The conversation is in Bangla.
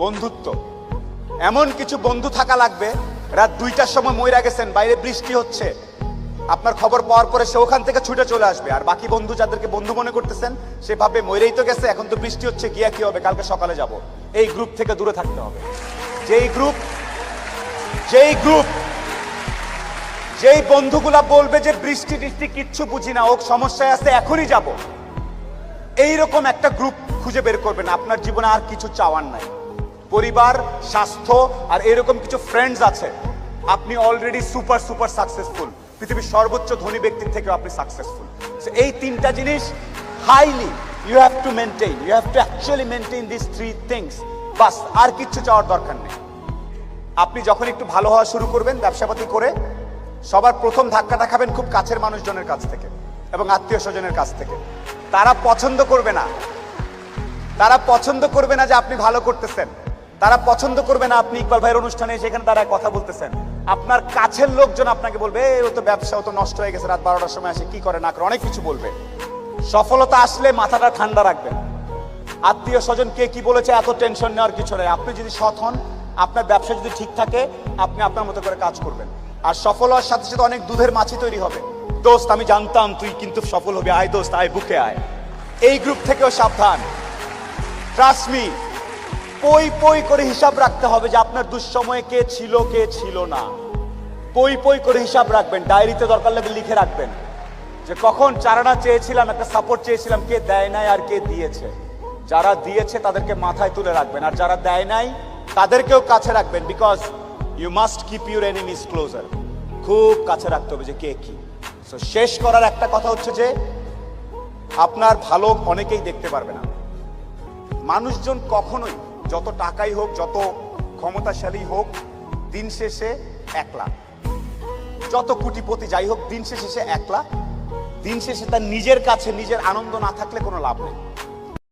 বন্ধুত্ব। এমন কিছু বন্ধু থাকা লাগবে, রাত 2টার সময় মইরা গেছেন, বাইরে বৃষ্টি হচ্ছে, আপনার খবর পাওয়ার পরে সে ওখান থেকে ছুটে চলে আসবে। আর বাকি বন্ধু যাদেরকে বন্ধু মনে করতেছেন, সে ভাববে মইরেই তো গেছে, এখন তো বৃষ্টি হচ্ছে, গিয়া কি হবে, কালকে সকালে যাব। এই গ্রুপ থেকে দূরে থাকতে হবে। যেই বন্ধুগুলা বলবে যে বৃষ্টি টিষ্টি কিচ্ছু বুঝি না, ও সমস্যায় আছে, এখনই যাব, এইরকম একটা গ্রুপ খুঁজে বের করবেন। আপনার জীবনে আর কিছু চাওয়ার নাই, পরিবার, স্বাস্থ্য আর এরকম কিছু ফ্রেন্ডস আছে, আপনি অলরেডি সুপার সাকসেসফুল। পৃথিবীর সর্বোচ্চ ধনী ব্যক্তির থেকেও আপনি সাকসেসফুল। এই তিনটা জিনিস highly you have to maintain, you have to actually maintain this 3 things. বাস, আর কিচ্ছু চাওয়ার দরকার নেই। আপনি যখন একটু ভালো হওয়া শুরু করবেন ব্যবসাপাতি করে, সবার প্রথম ধাক্কাটা খাবেন খুব কাছের মানুষজনের কাছ থেকে এবং আত্মীয় স্বজনের কাছ থেকে। তারা পছন্দ করবে না, তারা পছন্দ করবে না যে আপনি ভালো করতেছেন, তারা পছন্দ করবে না আপনি ইকবাল ভাইয়ের অনুষ্ঠানে সেখানে তারা কথা বলতেছেন। আপনার কাছের লোকজন আপনাকে বলবে, ও তো ব্যবসা, ও তো নষ্ট হয়ে গেছে, রাত 12টার সময় আসে, কি করে না করে, অনেক কিছু বলবে। সফলতা আসলে মাথাটা ঠান্ডা রাখবেন। আত্মীয় স্বজন কে কি বলেছে এত টেনশন নেওয়ার কিছু নেই। আপনি যদি সৎ হন, আপনার ব্যবসা যদি ঠিক থাকে, আপনি আপনার মতো করে কাজ করবেন। আর সফল হওয়ার সাথে সাথে অনেক দুধের মাছি তৈরি হবে। দোস্ত, আমি জানতাম তুই কিন্তু সফল হবি, আয় দোস্ত আয়, বুকে আয়। এই গ্রুপ থেকেও সাবধান। ট্রাস্ট মি, পই করে হিসাব রাখতে হবে যে আপনার দুঃসময়ে কে ছিল কে ছিল না। পই করে হিসাব রাখবেন, ডায়েরিতে দরকার লাগলে লিখে রাখবেন যে কখন চারানা চেয়েছিলাম, একটা সাপোর্ট চেয়েছিলাম, কে দেয় নাই আর কে দিয়েছে। যারা দিয়েছে তাদেরকে মাথায় তুলে রাখবেন, আর যারা দেয় নাই তাদেরকেও কাছে রাখবেন। Because you must keep your enemies closer. খুব কাছে রাখতে হবে যে কে কি। সো শেষ করার একটা কথা হচ্ছে যে আপনার ভালো অনেকেই দেখতে পারবে না। মানুষজন কখনোই, যত টাকাই হোক, যত ক্ষমতাশালী হোক, দিন শেষে একলা। যত কোটিপতি যাই হোক, দিন শেষে সে একলা। দিন শেষে তার নিজের কাছে নিজের আনন্দ না থাকলে কোনো লাভ নেই।